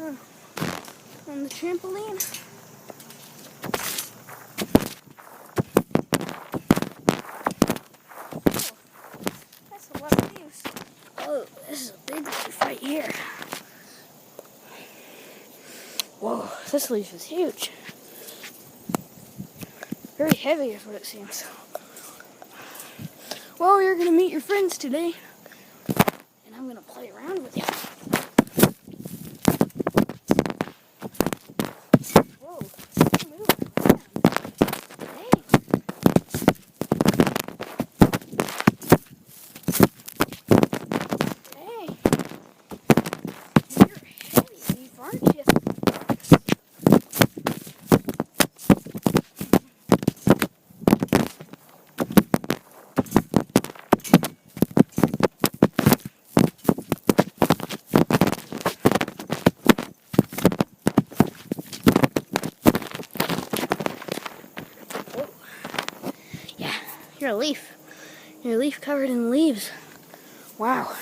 on the trampoline. Oh, that's a lot of leaves. Oh, this is a big leaf right here. Whoa, this leaf is huge. Very heavy is what it seems. Well, you're going to meet your friends today, and I'm going to play around with you. Whoa, you're moving around. Dang. Hey, you're heavy, leaf, aren't you? Yeah, you're a leaf. You're a leaf covered in leaves. Wow.